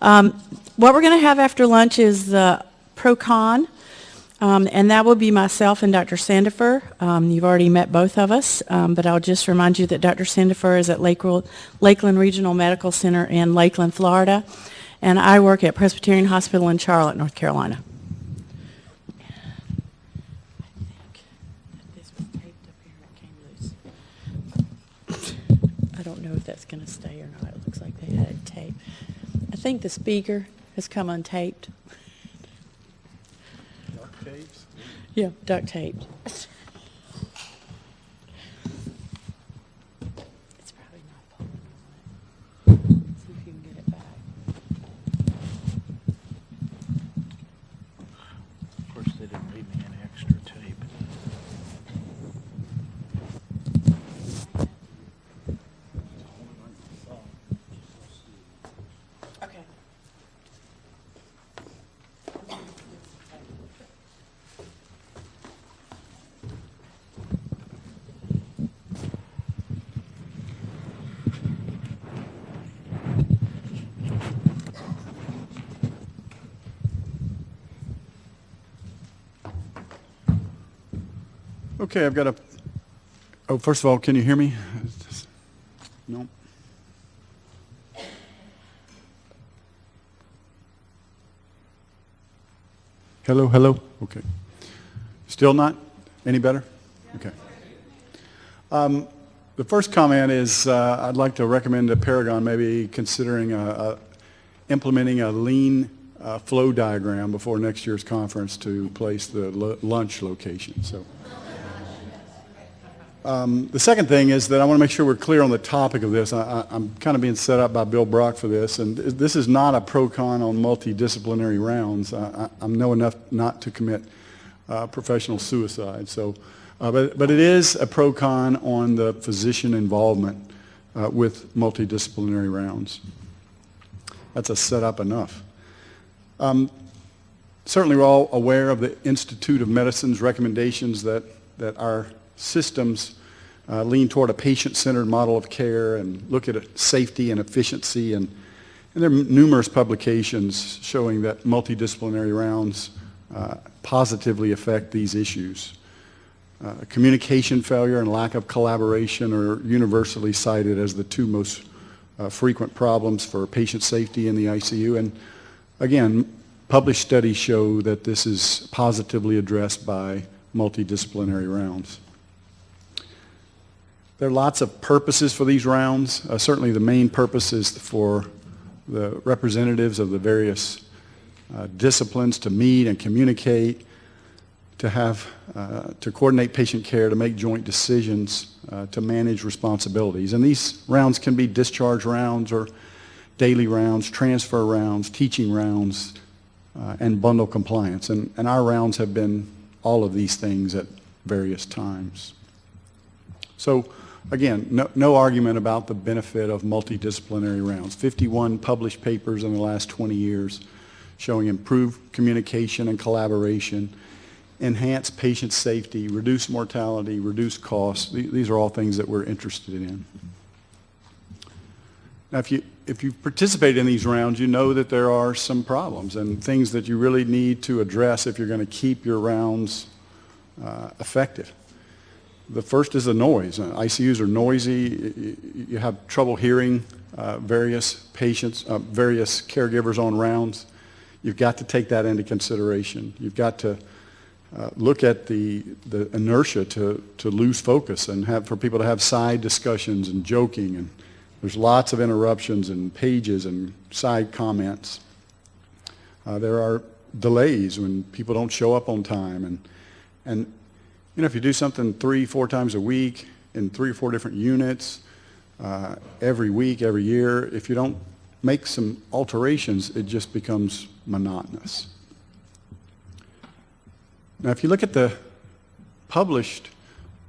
What we're going to have after lunch is the ProCon, and that will be myself and Dr. Sandifer. You've already met both of us, but I'll just remind you that Dr. Sandifer is at Lakeland Regional Medical Center in Lakeland, Florida, and I work at Presbyterian Hospital in Charlotte, North Carolina. I don't know if that's going to stay or not. It looks like they had tape. I think the speaker has come untaped. Duct tapes? Yeah, duct taped. It's probably not pulling on it. See if you can get it back. Of course, they didn't leave me any extra tape. Okay. Okay, I've got a... Oh, first of all, can you hear me? No? Hello, hello? Okay. Still not? Any better? Okay. The first comment is I'd like to recommend to Paragon maybe considering implementing a lean flow diagram before next year's conference to place the lunch location. So. The second thing is that I want to make sure we're clear on the topic of this. I'm kind of being set up by Bill Brock for this, and this is not a ProCon on multidisciplinary rounds. I'm know enough not to commit professional suicide. So, but it is a ProCon on the physician involvement with multidisciplinary rounds. That's a setup enough. Certainly we're all aware of the Institute of Medicine's recommendations that our systems lean toward a patient-centered model of care and look at safety and efficiency, and there are numerous publications showing that multidisciplinary rounds positively affect these issues. Communication failure and lack of collaboration are universally cited as the two most frequent problems for patient safety in the ICU, and again, published studies show that this is positively addressed by multidisciplinary rounds. There are lots of purposes for these rounds. Certainly the main purpose is for the representatives of the various disciplines to meet and communicate, to coordinate patient care, to make joint decisions, to manage responsibilities. And these rounds can be discharge rounds or daily rounds, transfer rounds, teaching rounds, and bundle compliance. And our rounds have been all of these things at various times. So again, no argument about the benefit of multidisciplinary rounds. 51 published papers in the last 20 years showing improved communication and collaboration, enhanced patient safety, reduced mortality, reduced costs. These are all things that we're interested in. Now, if you participate in these rounds, you know that there are some problems and things that you really need to address if you're going to keep your rounds effective. The first is the noise. ICUs are noisy. You have trouble hearing various patients, various caregivers on rounds. You've got to take that into consideration. You've got to look at the inertia to lose focus and for people to have side discussions and joking, and there's lots of interruptions and pages and side comments. There are delays when people don't show up on time, and you know, if you do something 3-4 times a week in 3 or 4 different units, every week, every year, if you don't make some alterations, it just becomes monotonous. Now, if you look at the published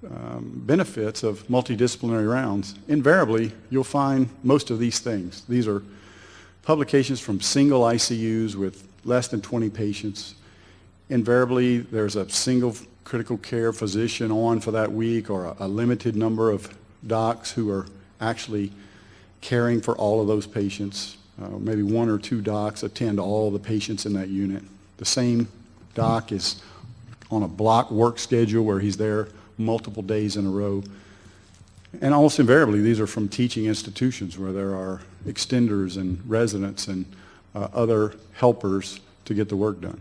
benefits of multidisciplinary rounds, invariably you'll find most of these things. These are publications from single ICUs with less than 20 patients. Invariably, there's a single critical care physician on for that week, or a limited number of docs who are actually caring for all of those patients. maybe one or two docs attend to all the patients in that unit. The same doc is on a block work schedule where he's there multiple days in a row. And almost invariably, these are from teaching institutions where there are extenders and residents and other helpers to get the work done.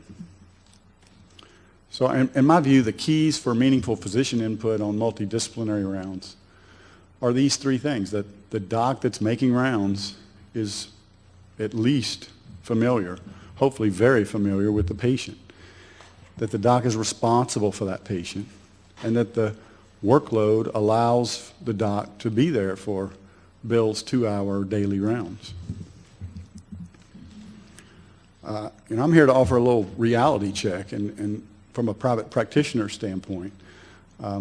So in my view, the keys for meaningful physician input on multidisciplinary rounds are these three things: that the doc that's making rounds is at least familiar, hopefully very familiar with the patient, that the doc is responsible for that patient, and that the workload allows the doc to be there for Bill's 2-hour daily rounds. And I'm here to offer a little reality check, and from a private practitioner standpoint, I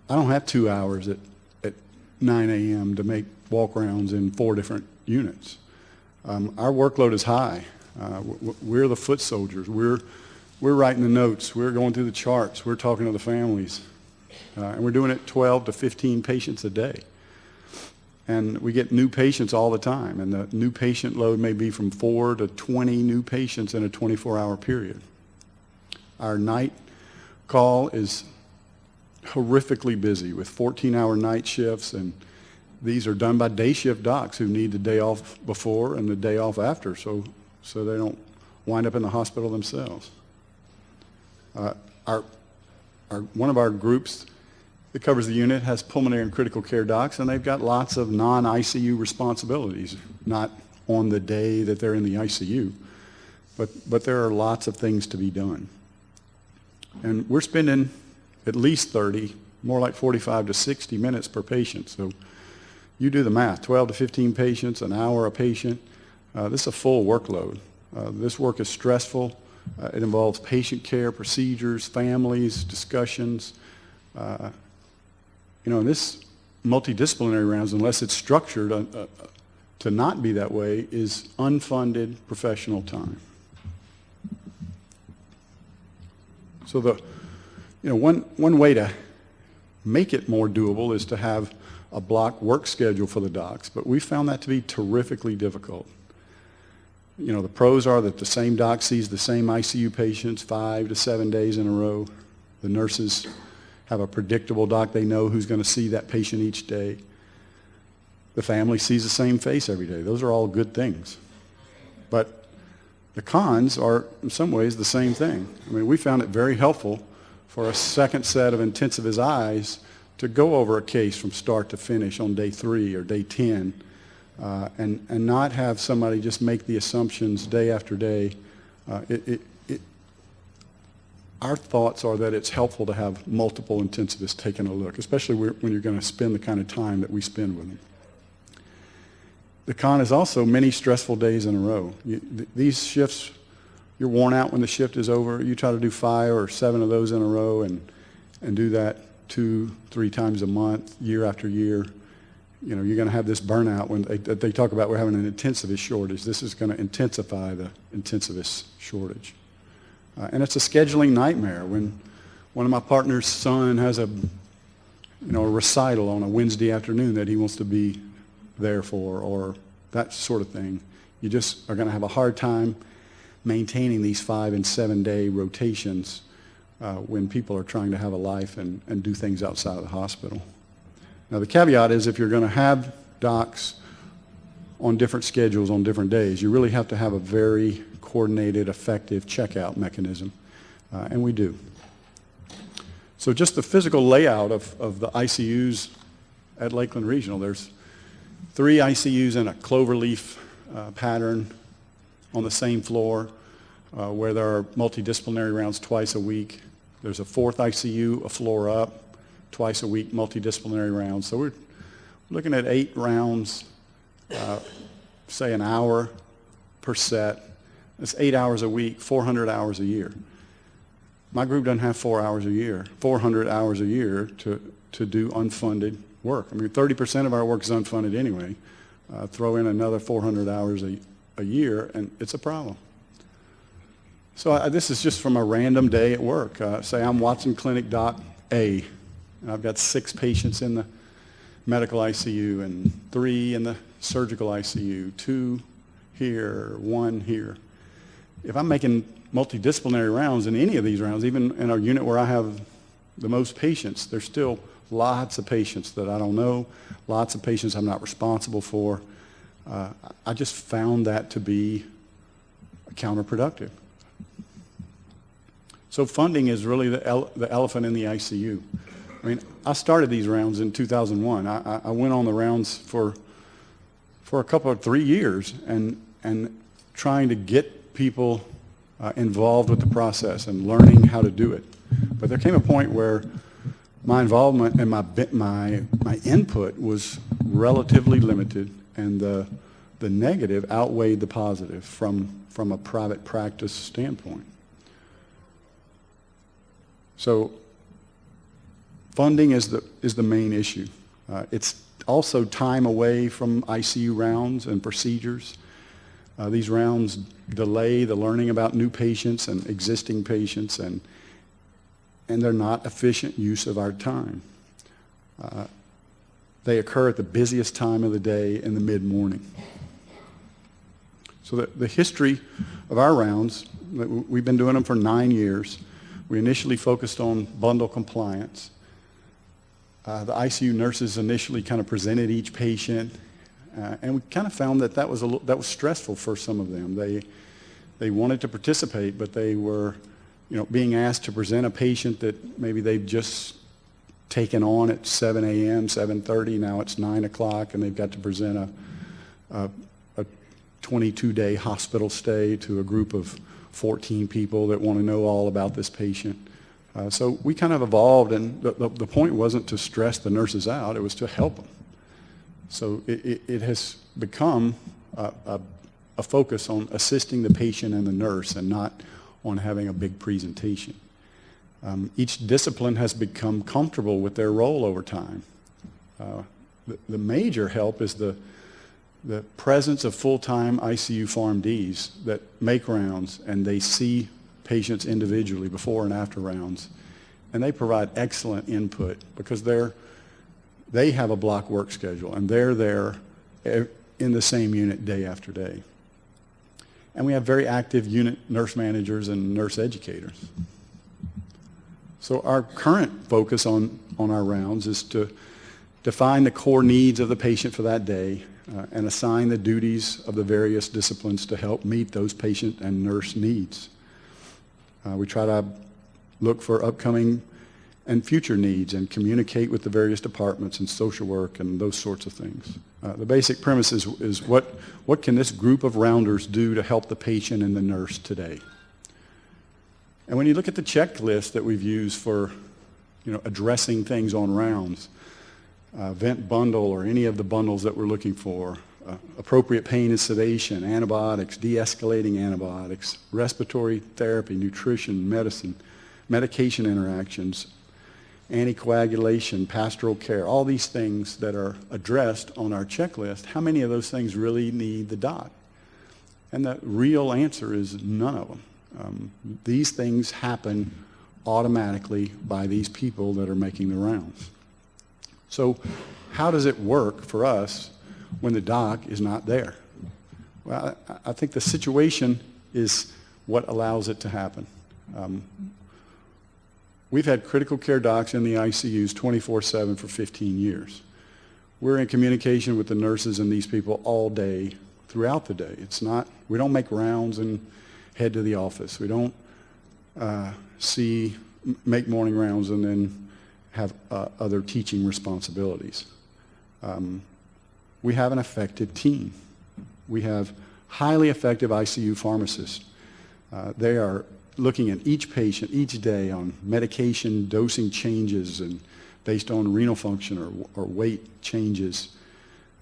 don't have 2 hours at 9 a.m. to make walk rounds in 4 different units. Our workload is high. We're the foot soldiers. We're writing the notes. We're going through the charts. We're talking to the families. And we're doing it 12 to 15 patients a day. And we get new patients all the time. And the new patient load may be from 4 to 20 new patients in a 24-hour period. Our night call is horrifically busy with 14-hour night shifts, and these are done by day shift docs who need the day off before and the day off after so they don't wind up in the hospital themselves. One of our groups that covers the unit has pulmonary and critical care docs, and they've got lots of non-ICU responsibilities, not on the day that they're in the ICU, but there are lots of things to be done. And we're spending at least 30, more like 45 to 60 minutes per patient. So you do the math, 12 to 15 patients, an hour a patient. This is a full workload. This work is stressful. It involves patient care, procedures, families, discussions. In this multidisciplinary rounds, unless it's structured to not be that way, is unfunded professional time. So one way to make it more doable is to have a block work schedule for the docs, but we found that to be terrifically difficult. The pros are that the same doc sees the same ICU patients 5 to 7 days in a row. The nurses have a predictable doc. They know who's going to see that patient each day. The family sees the same face every day. Those are all good things. But the cons are, in some ways, the same thing. I mean, we found it very helpful for a second set of intensivist eyes to go over a case from start to finish on day 3 or day 10, and not have somebody just make the assumptions day after day. Our thoughts are that it's helpful to have multiple intensivists taking a look, especially when you're going to spend the kind of time that we spend with them. The con is also many stressful days in a row. These shifts, you're worn out when the shift is over. You try to do 5 or 7 of those in a row and do that 2-3 times a month, year after year. You're going to have this burnout when they talk about we're having an intensivist shortage. This is going to intensify the intensivist shortage. And it's a scheduling nightmare when one of my partner's son has a recital on a Wednesday afternoon that he wants to be there for, or that sort of thing. You just are going to have a hard time maintaining these 5 and 7 day rotations when people are trying to have a life and do things outside of the hospital. Now the caveat is if you're going to have docs on different schedules on different days, you really have to have a very coordinated, effective checkout mechanism, and we do. So just the physical layout of the ICUs at Lakeland Regional, there's 3 ICUs in a cloverleaf pattern on the same floor where there are multidisciplinary rounds twice a week. There's a 4th ICU a floor up, twice a week multidisciplinary rounds. So we're looking at 8 rounds, say an hour per set. That's 8 hours a week, 400 hours a year. My group doesn't have 4 hours a year, 400 hours a year to do unfunded work. I mean, 30% of our work is unfunded anyway. Throw in another 400 hours a year, and it's a problem. So this is just from a random day at work. Say I'm Watson Clinic Doc A, and I've got 6 patients in the medical ICU and 3 in the surgical ICU, 2 here, one here. If I'm making multidisciplinary rounds in any of these rounds, even in our unit where I have the most patients, there's still lots of patients that I don't know, lots of patients I'm not responsible for. I just found that to be counterproductive. So funding is really the elephant in the ICU. I mean, I started these rounds in 2001. I went on the rounds for a couple of 3 years and trying to get people involved with the process and learning how to do it. But there came a point where my involvement and my input was relatively limited, and the negative outweighed the positive from a private practice standpoint. So funding is the main issue. It's also time away from ICU rounds and procedures. These rounds delay the learning about new patients and existing patients, and they're not efficient use of our time. They occur at the busiest time of the day in the mid-morning. So the history of our rounds, we've been doing them for 9 years. We initially focused on bundle compliance. The ICU nurses initially kind of presented each patient, and we kind of found that was stressful for some of them. They wanted to participate, but they were, being asked to present a patient that maybe they've just taken on at 7 a.m., 7:30. Now it's 9 o'clock, and they've got to present a 22-day hospital stay to a group of 14 people that want to know all about this patient. So we kind of evolved, and the point wasn't to stress the nurses out, it was to help them. So it has become a focus on assisting the patient and the nurse and not on having a big presentation. Each discipline has become comfortable with their role over time. The major help is the presence of full-time ICU PharmDs that make rounds, and they see patients individually before and after rounds, and they provide excellent input because they have a block work schedule, and they're there in the same unit day after day. And we have very active unit nurse managers and nurse educators. So our current focus on our rounds is to define the core needs of the patient for that day, and assign the duties of the various disciplines to help meet those patient and nurse needs. We try to look for upcoming and future needs and communicate with the various departments and social work and those sorts of things. The basic premise is what can this group of rounders do to help the patient and the nurse today? And when you look at the checklist that we've used for addressing things on rounds, vent bundle or any of the bundles that we're looking for, appropriate pain and sedation, antibiotics, de-escalating antibiotics, respiratory therapy, nutrition, medicine, medication interactions, anticoagulation, pastoral care, all these things that are addressed on our checklist, how many of those things really need the doc? And the real answer is none of them. These things happen automatically by these people that are making the rounds. So how does it work for us when the doc is not there? Well, I think the situation is what allows it to happen. We've had critical care docs in the ICUs 24/7 for 15 years. We're in communication with the nurses and these people all day, throughout the day. We don't make rounds and head to the office. We don't make morning rounds and then have other teaching responsibilities. We have an effective team. We have highly effective ICU pharmacists. They are looking at each patient each day on medication dosing changes and based on renal function or weight changes.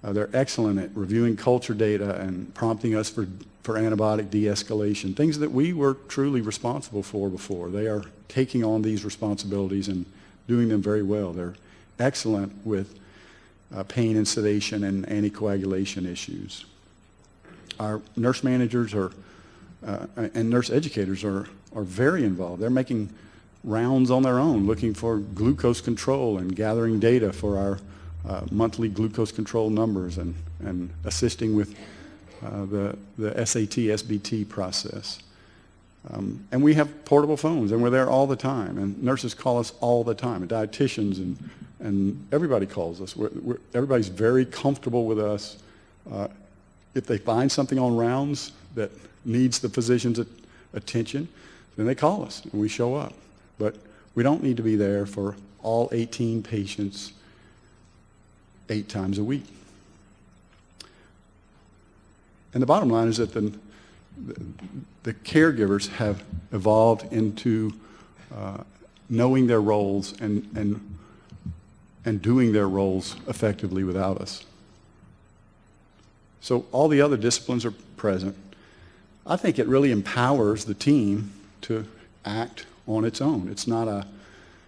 They're excellent at reviewing culture data and prompting us for antibiotic de-escalation, things that we were truly responsible for before. They are taking on these responsibilities and doing them very well. They're excellent with pain and sedation and anticoagulation issues. Our nurse managers and nurse educators are very involved. They're making rounds on their own, looking for glucose control and gathering data for our monthly glucose control numbers and assisting with the SAT, SBT process. And we have portable phones, and we're there all the time. And nurses call us all the time, and dietitians, and everybody calls us. Everybody's very comfortable with us. If they find something on rounds that needs the physician's attention, then they call us, and we show up. But we don't need to be there for all 18 patients 8 times a week. And the bottom line is that the caregivers have evolved into knowing their roles and doing their roles effectively without us. So all the other disciplines are present. I think it really empowers the team to act on its own. It's not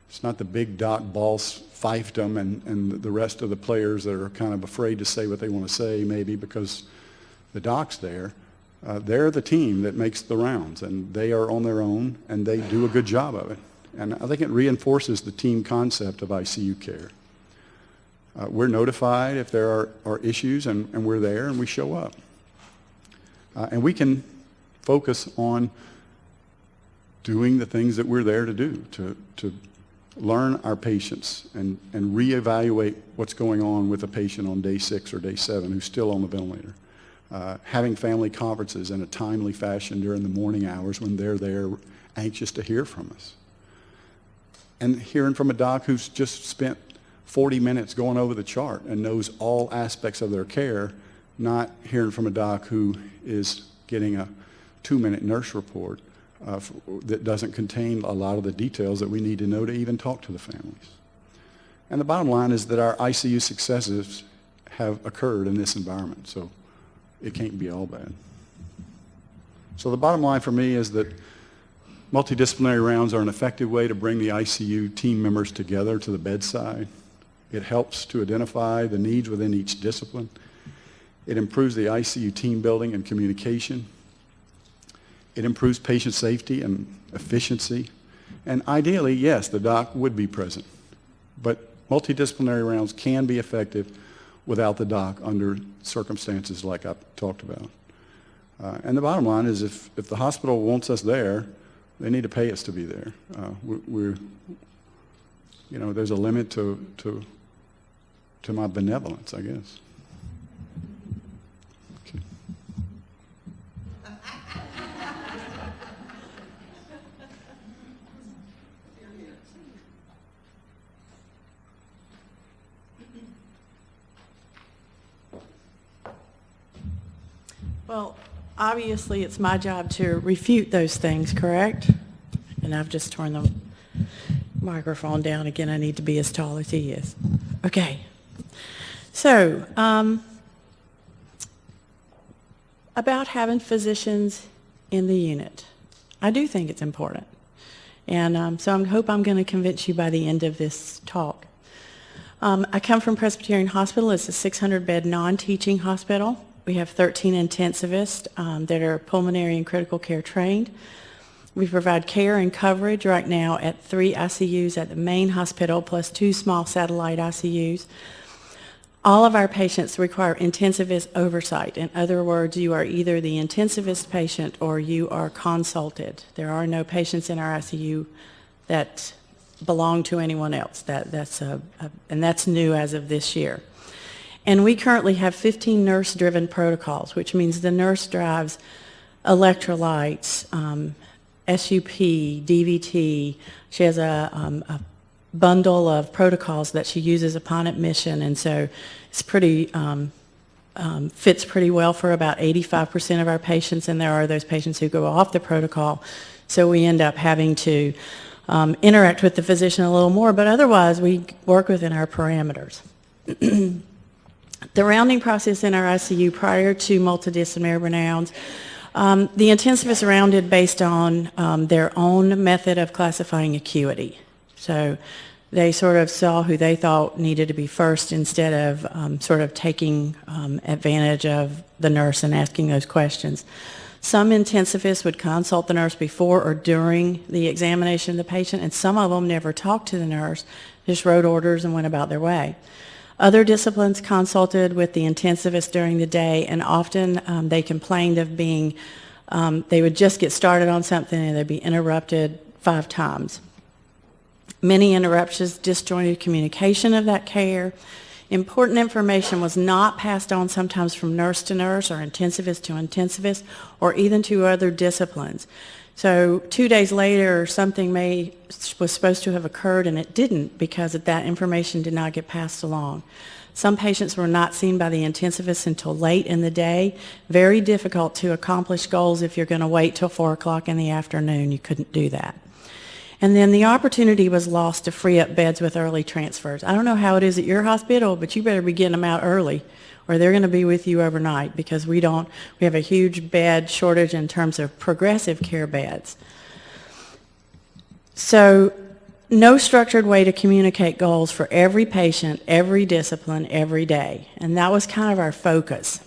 the big doc boss fiefdom and the rest of the players that are kind of afraid to say what they want to say, maybe because the doc's there. They're the team that makes the rounds, and they are on their own, and they do a good job of it. And I think it reinforces the team concept of ICU care. We're notified if there are issues, and we're there, and we show up. And we can focus on doing the things that we're there to do, to learn our patients and reevaluate what's going on with a patient on day 6 or day 7 who's still on the ventilator. Having family conferences in a timely fashion during the morning hours when they're there anxious to hear from us. And hearing from a doc who's just spent 40 minutes going over the chart and knows all aspects of their care, not hearing from a doc who is getting a 2-minute nurse report that doesn't contain a lot of the details that we need to know to even talk to the families. And the bottom line is that our ICU successes have occurred in this environment, so it can't be all bad. So the bottom line for me is that multidisciplinary rounds are an effective way to bring the ICU team members together to the bedside. It helps to identify the needs within each discipline. It improves the ICU team building and communication. It improves patient safety and efficiency. And ideally, yes, the doc would be present. But multidisciplinary rounds can be effective without the doc under circumstances like I've talked about. And the bottom line is if the hospital wants us there, they need to pay us to be there. There's a limit to my benevolence, I guess. Okay. Well, obviously it's my job to refute those things, correct? And I've just torn the microphone down again. I need to be as tall as he is. Okay. So, about having physicians in the unit. I do think it's important. And so I hope I'm going to convince you by the end of this talk. I come from Presbyterian Hospital. It's a 600-bed non-teaching hospital. We have 13 intensivists that are pulmonary and critical care trained. We provide care and coverage right now at 3 ICUs at the main hospital plus 2 small satellite ICUs. All of our patients require intensivist oversight. In other words, you are either the intensivist patient or you are consulted. There are no patients in our ICU that belong to anyone else. And that's new as of this year. And we currently have 15 nurse-driven protocols, which means the nurse drives electrolytes, SUP, DVT. She has a bundle of protocols that she uses upon admission, and so it's pretty fits pretty well for about 85% of our patients, and there are those patients who go off the protocol, so we end up having to interact with the physician a little more, but otherwise we work within our parameters. The rounding process in our ICU prior to multidisciplinary rounds, the intensivists rounded based on their own method of classifying acuity. So they sort of saw who they thought needed to be first instead of sort of taking advantage of the nurse and asking those questions. Some intensivists would consult the nurse before or during the examination of the patient, and some of them never talked to the nurse, just wrote orders and went about their way. Other disciplines consulted with the intensivist during the day, and often they complained of being, they would just get started on something and they'd be interrupted 5 times. Many interruptions disjointed communication of that care. Important information was not passed on sometimes from nurse to nurse or intensivist to intensivist or even to other disciplines. So 2 days later, something was supposed to have occurred and it didn't because that information did not get passed along. Some patients were not seen by the intensivist until late in the day. Very difficult to accomplish goals if you're going to wait till 4 o'clock in the afternoon. You couldn't do that. And then the opportunity was lost to free up beds with early transfers. I don't know how it is at your hospital, but you better be getting them out early or they're going to be with you overnight because we have a huge bed shortage in terms of progressive care beds. So no structured way to communicate goals for every patient, every discipline, every day. And that was kind of our focus.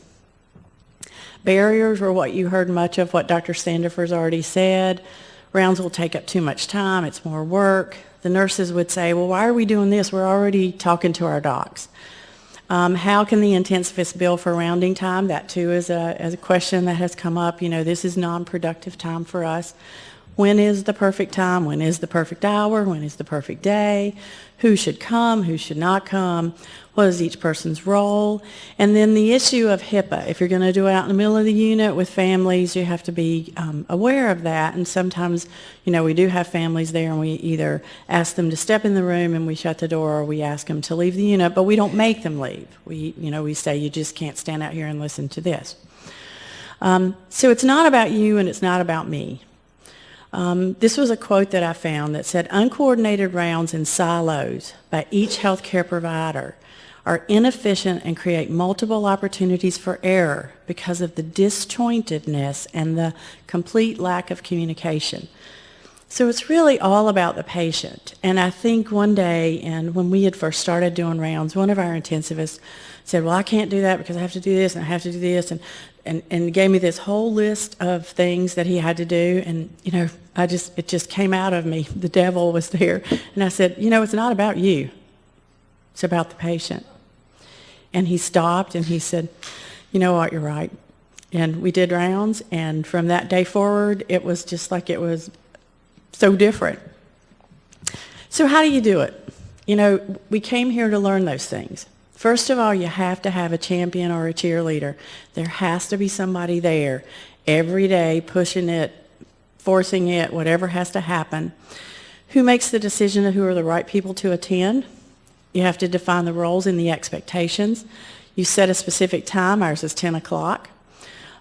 Barriers were what you heard much of what Dr. Sandifer's already said. Rounds will take up too much time, it's more work. The nurses would say, well, why are we doing this? We're already talking to our docs. How can the intensivist bill for rounding time? That too is a question that has come up. You know, this is non-productive time for us. When is the perfect time? When is the perfect hour? When is the perfect day? Who should come? Who should not come? What is each person's role? And then the issue of HIPAA. If you're going to do it out in the middle of the unit with families, you have to be aware of that. And sometimes, you know, we do have families there and we either ask them to step in the room and we shut the door or we ask them to leave the unit, but we don't make them leave. We say, you just can't stand out here and listen to this. So it's not about you and it's not about me. This was a quote that I found that said, uncoordinated rounds in silos by each healthcare provider are inefficient and create multiple opportunities for error because of the disjointedness and the complete lack of communication. So it's really all about the patient. And I think one day, and when we had first started doing rounds, one of our intensivists said, well, I can't do that because I have to do this and I have to do this, and gave me this whole list of things that he had to do. And, you know, it just came out of me. The devil was there. And I said, you know, it's not about you. It's about the patient. And he stopped and he said, you know what, you're right. And we did rounds, and from that day forward, it was just like it was so different. So how do you do it? You know, we came here to learn those things. First of all, you have to have a champion or a cheerleader. There has to be somebody there every day pushing it, forcing it, whatever has to happen. Who makes the decision of who are the right people to attend? You have to define the roles and the expectations. You set a specific time. Ours is 10 o'clock.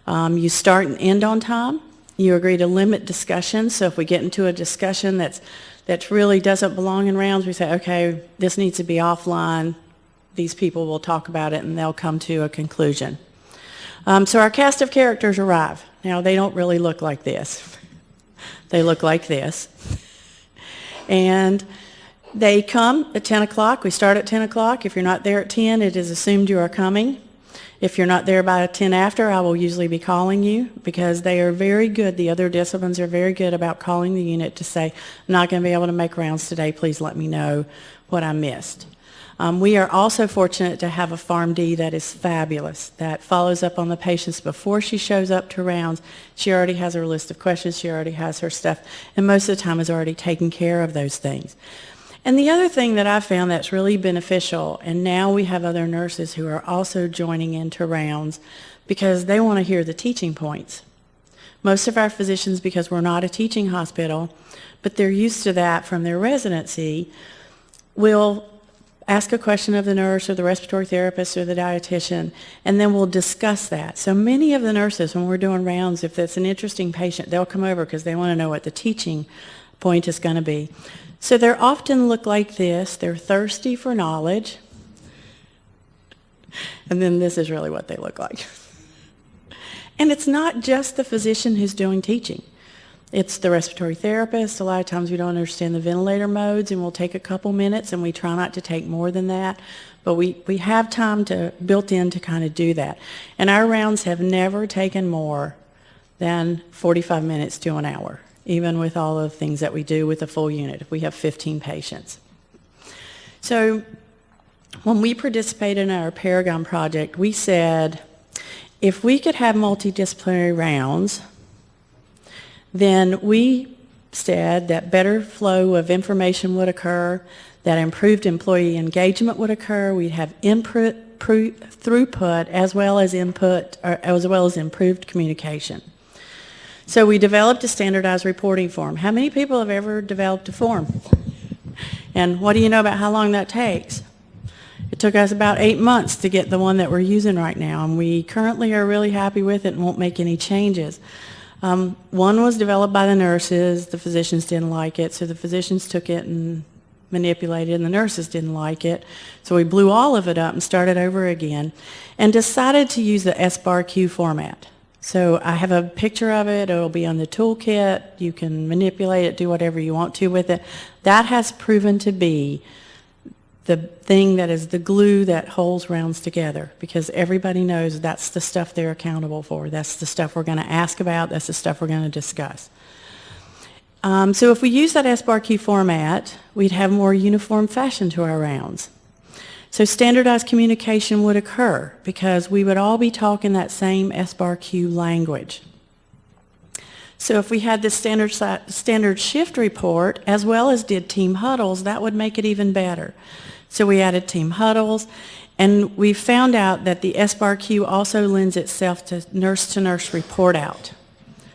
You start and end on time. You agree to limit discussions. So if we get into a discussion that really doesn't belong in rounds, we say, okay, this needs to be offline. These people will talk about it and they'll come to a conclusion. So our cast of characters arrive. Now, they don't really look like this. They look like this. And they come at 10 o'clock. We start at 10 o'clock. If you're not there at 10, it is assumed you are coming. If you're not there by 10 after, I will usually be calling you because they are very good. The other disciplines are very good about calling the unit to say, I'm not going to be able to make rounds today. Please let me know what I missed. We are also fortunate to have a PharmD that is fabulous, that follows up on the patients before she shows up to rounds. She already has her list of questions. She already has her stuff, and most of the time is already taking care of those things. And the other thing that I found that's really beneficial, and now we have other nurses who are also joining into rounds because they want to hear the teaching points. Most of our physicians, because we're not a teaching hospital, but they're used to that from their residency, will ask a question of the nurse or the respiratory therapist or the dietitian, and then we'll discuss that. So many of the nurses, when we're doing rounds, if it's an interesting patient, they'll come over because they want to know what the teaching point is going to be. So they often look like this. They're thirsty for knowledge. And then this is really what they look like. And it's not just the physician who's doing teaching. It's the respiratory therapist. A lot of times we don't understand the ventilator modes, and we'll take a couple minutes, and we try not to take more than that. But we have time built in to kind of do that. And our rounds have never taken more than 45 minutes to an hour, even with all of the things that we do with a full unit if we have 15 patients. So when we participated in our Paragon project, we said, if we could have multidisciplinary rounds, then we said that better flow of information would occur, that improved employee engagement would occur, we'd have throughput as well as improved communication. So we developed a standardized reporting form. How many people have ever developed a form? And what do you know about how long that takes? It took us about 8 months to get the one that we're using right now, and we currently are really happy with it and won't make any changes. One was developed by the nurses. The physicians didn't like it, so the physicians took it and manipulated, and the nurses didn't like it. So we blew all of it up and started over again and decided to use the SBAR-Q format. So I have a picture of it. It'll be on the toolkit. You can manipulate it, do whatever you want to with it. That has proven to be the thing that is the glue that holds rounds together, because everybody knows that's the stuff they're accountable for. That's the stuff we're going to ask about. That's the stuff we're going to discuss. So if we use that SBAR-Q format, we'd have more uniform fashion to our rounds. So standardized communication would occur because we would all be talking that same SBAR-Q language. So if we had this standard shift report as well as did team huddles, that would make it even better. So we added team huddles, and we found out that the SBAR-Q also lends itself to nurse report out.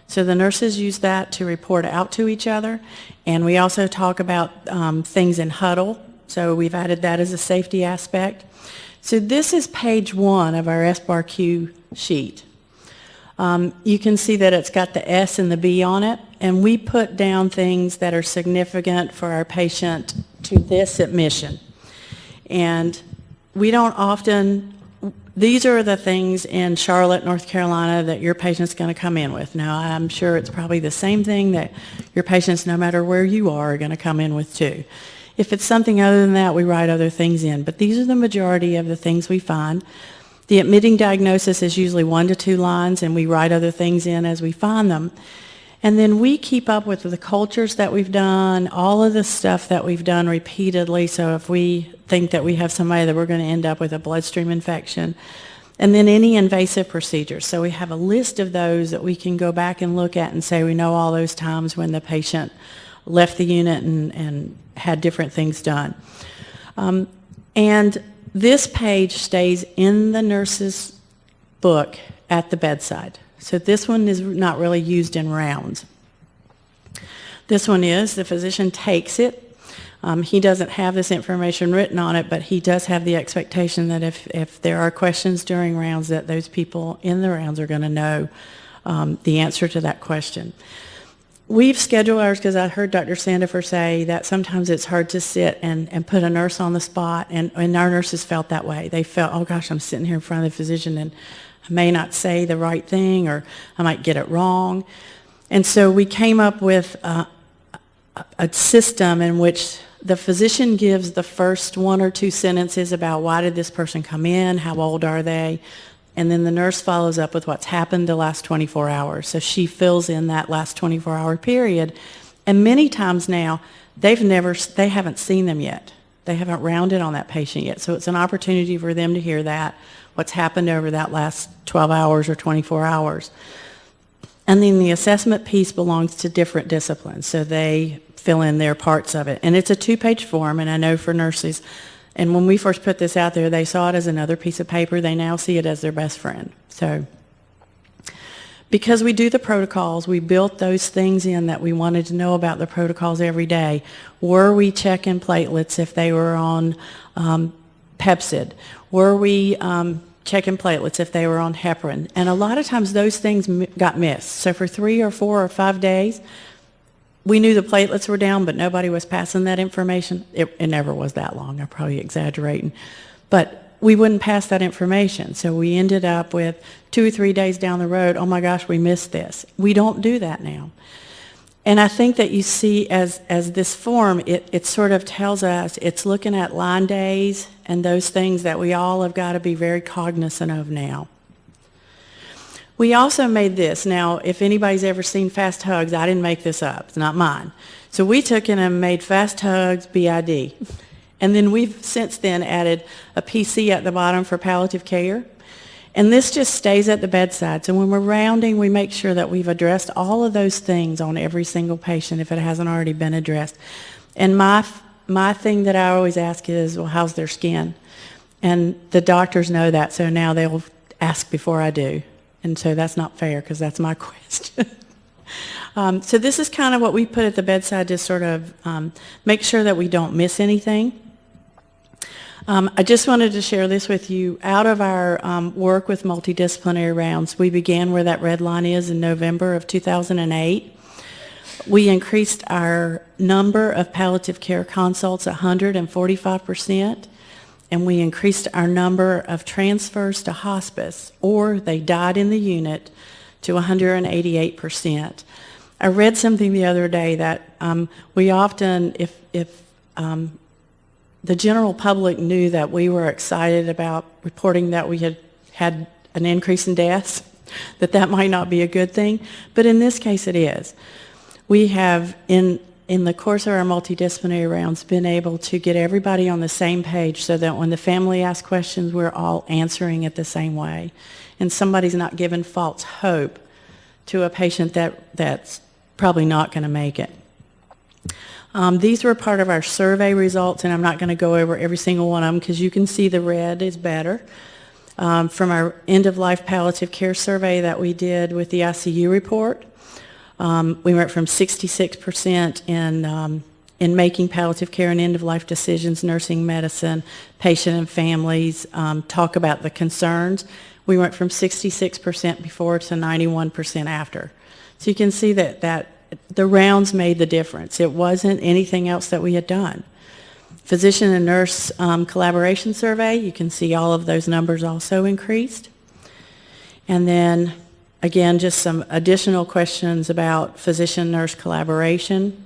So the nurses use that to report out to each other, and we also talk about things in huddle. So we've added that as a safety aspect. So this is page 1 of our SBAR-Q sheet. You can see that it's got the S and the B on it, and we put down things that are significant for our patient to this admission. And we don't often, these are the things in Charlotte, North Carolina that your patient's going to come in with. Now, I'm sure it's probably the same thing that your patients, no matter where you are going to come in with too. If it's something other than that, we write other things in. But these are the majority of the things we find. The admitting diagnosis is usually 1 to 2 lines, and we write other things in as we find them. And then we keep up with the cultures that we've done, all of the stuff that we've done repeatedly. So if we think that we have somebody that we're going to end up with a bloodstream infection, and then any invasive procedures. So we have a list of those that we can go back and look at and say we know all those times when the patient left the unit and had different things done. And this page stays in the nurse's book at the bedside. So this one is not really used in rounds. This one is, the physician takes it. He doesn't have this information written on it, but he does have the expectation that if there are questions during rounds, that those people in the rounds are going to know the answer to that question. We've scheduled ours because I heard Dr. Sandifer say that sometimes it's hard to sit and put a nurse on the spot, and our nurses felt that way. They felt, oh gosh, I'm sitting here in front of the physician and I may not say the right thing, or I might get it wrong. And so we came up with a system in which the physician gives the first 1 or 2 sentences about why did this person come in, how old are they, and then the nurse follows up with what's happened the last 24 hours. So she fills in that last 24-hour period. And many times now, they haven't seen them yet. They haven't rounded on that patient yet. So it's an opportunity for them to hear that, what's happened over that last 12 hours or 24 hours. And then the assessment piece belongs to different disciplines. So they fill in their parts of it. And it's a 2-page form, and I know for nurses, and when we first put this out there, they saw it as another piece of paper. They now see it as their best friend. So because we do the protocols, we built those things in that we wanted to know about the protocols every day. Were we checking platelets if they were on Pepsid? Were we checking platelets if they were on heparin? And a lot of times those things got missed. So for 3 or 4 or 5 days, we knew the platelets were down, but nobody was passing that information. It never was that long. I'm probably exaggerating. But we wouldn't pass that information. So we ended up with 2 or 3 days down the road, oh my gosh, we missed this. We don't do that now. And I think that you see as this form, it sort of tells us it's looking at line days and those things that we all have got to be very cognizant of now. We also made this. Now, if anybody's ever seen Fast Hugs, I didn't make this up. It's not mine. So we took in and made Fast Hugs BID. And then we've since then added a PC at the bottom for palliative care. And this just stays at the bedside. So when we're rounding, we make sure that we've addressed all of those things on every single patient if it hasn't already been addressed. And my thing that I always ask is, well, how's their skin? And the doctors know that, so now they'll ask before I do. And so that's not fair because that's my question. So this is kind of what we put at the bedside to sort of make sure that we don't miss anything. I just wanted to share this with you. Out of our work with multidisciplinary rounds, we began where that red line is in November of 2008. We increased our number of palliative care consults 145%, and we increased our number of transfers to hospice, or they died in the unit, to 188%. I read something the other day that we often, if the general public knew that we were excited about reporting that we had an increase in deaths, that might not be a good thing, but in this case it is. We have, in the course of our multidisciplinary rounds, been able to get everybody on the same page so that when the family asks questions, we're all answering it the same way. And somebody's not giving false hope to a patient that's probably not going to make it. These were part of our survey results, and I'm not going to go over every single one of them because you can see the red is better. From our end-of-life palliative care survey that we did with the ICU report, we went from 66% in making palliative care and end-of-life decisions, nursing medicine, patient and families, talk about the concerns. We went from 66% before to 91% after. So you can see that the rounds made the difference. It wasn't anything else that we had done. Physician and nurse collaboration survey, you can see all of those numbers also increased. And then, again, just some additional questions about physician-nurse collaboration.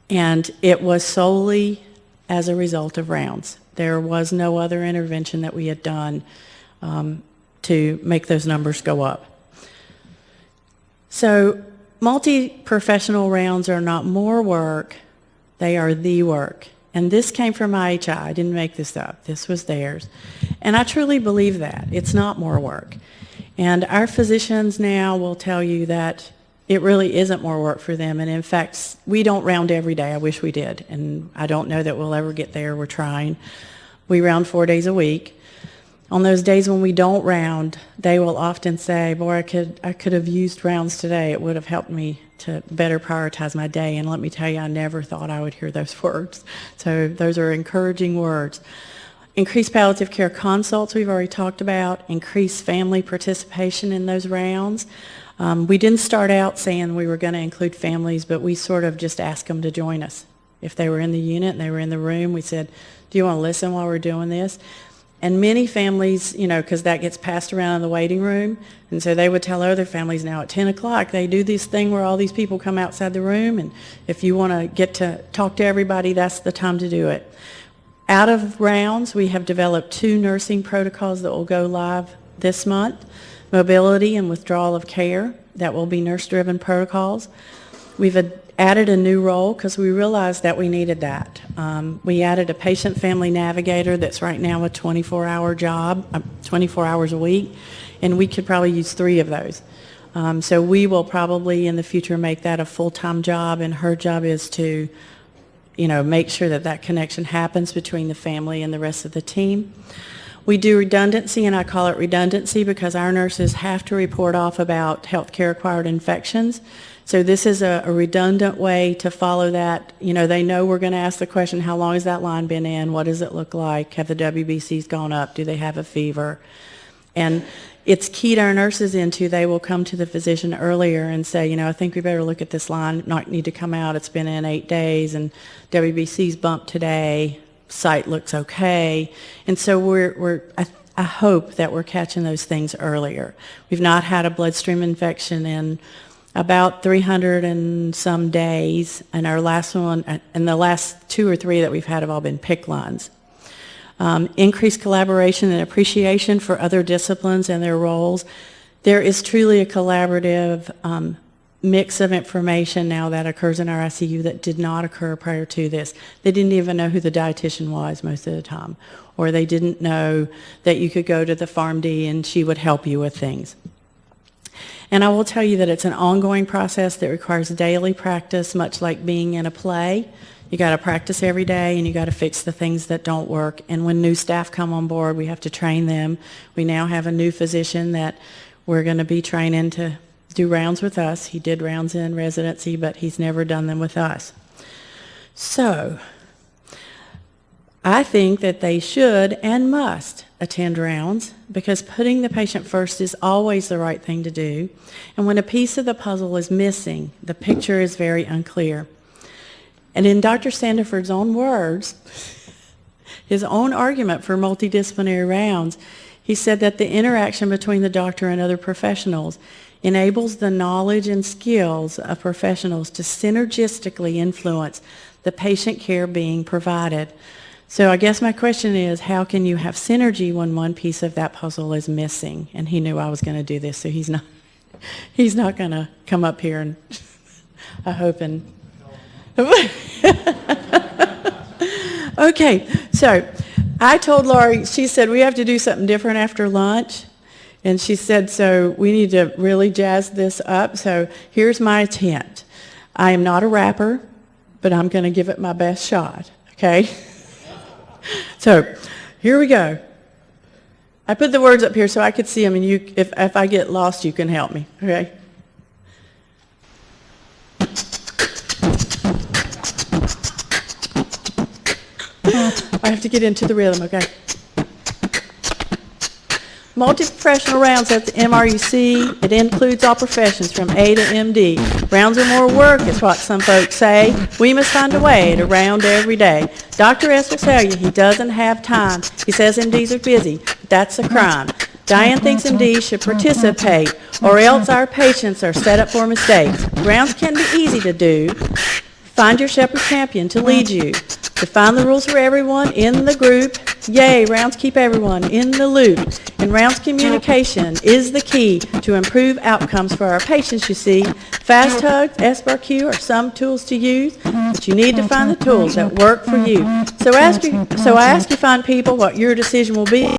And it was solely as a result of rounds. There was no other intervention that we had done to make those numbers go up. So multi-professional rounds are not more work, they are the work. And this came from IHI. I didn't make this up. This was theirs. And I truly believe that. It's not more work. And our physicians now will tell you that it really isn't more work for them. And in fact, we don't round every day. I wish we did. And I don't know that we'll ever get there. We're trying. We round 4 days a week. On those days when we don't round, they will often say, boy, I could have used rounds today. It would have helped me to better prioritize my day. And let me tell you, I never thought I would hear those words. So those are encouraging words. Increased palliative care consults we've already talked about. Increased family participation in those rounds. We didn't start out saying we were going to include families, but we sort of just asked them to join us. If they were in the unit and they were in the room, we said, do you want to listen while we're doing this? And many families, because that gets passed around in the waiting room, and so they would tell other families now at 10 o'clock, they do this thing where all these people come outside the room, and if you want to get to talk to everybody, that's the time to do it. Out of rounds, we have developed 2 nursing protocols that will go live this month, mobility and withdrawal of care. That will be nurse-driven protocols. We've added a new role because we realized that we needed that. We added a patient family navigator that's right now a 24-hour job, 24 hours a week, and we could probably use 3 of those. So we will probably in the future make that a full-time job, and her job is to make sure that connection happens between the family and the rest of the team. We do redundancy, and I call it redundancy because our nurses have to report off about healthcare-acquired infections. So this is a redundant way to follow that. They know we're going to ask the question, how long has that line been in? What does it look like? Have the WBCs gone up? Do they have a fever? And it's keyed our nurses into, they will come to the physician earlier and say, I think we better look at this line. Might need to come out. It's been in 8 days, and WBC's bumped today. Site looks okay. And so I hope that we're catching those things earlier. We've not had a bloodstream infection in about 300 and some days, and our last one, and the last 2 or 3 that we've had have all been PICC lines. Increased collaboration and appreciation for other disciplines and their roles. There is truly a collaborative mix of information now that occurs in our ICU that did not occur prior to this. They didn't even know who the dietitian was most of the time, or they didn't know that you could go to the PharmD and she would help you with things. And I will tell you that it's an ongoing process that requires daily practice, much like being in a play. You got to practice every day, and you got to fix the things that don't work. And when new staff come on board, we have to train them. We now have a new physician that we're going to be training to do rounds with us. He did rounds in residency, but he's never done them with us. So I think that they should and must attend rounds, because putting the patient first is always the right thing to do. And when a piece of the puzzle is missing, the picture is very unclear. And in Dr. Sandiford's own words, his own argument for multidisciplinary rounds, he said that the interaction between the doctor and other professionals enables the knowledge and skills of professionals to synergistically influence the patient care being provided. So I guess my question is, how can you have synergy when one piece of that puzzle is missing? And he knew I was going to do this, so he's not going to come up here and I hope and okay, so I told Laurie, she said we have to do something different after lunch. And she said, so we need to really jazz this up. So here's my attempt. I am not a rapper, but I'm going to give it my best shot, okay? So here we go. I put the words up here so I could see them, and if I get lost, you can help me, okay? I have to get into the rhythm, okay? Multi-professional rounds at the MRUC, it includes all professions from A to MD. Rounds are more work is what some folks say. We must find a way to round every day. Dr. S will tell you he doesn't have time. He says MDs are busy. That's a crime. Diane thinks MDs should participate, or else our patients are set up for mistakes. Rounds can be easy to do. Find your shepherd champion to lead you. Define the rules for everyone in the group. Yay, rounds keep everyone in the loop. And rounds communication is the key to improve outcomes for our patients, you see. Fast hugs, SBRQ are some tools to use, but you need to find the tools that work for you. So I ask you fine people what your decision will be.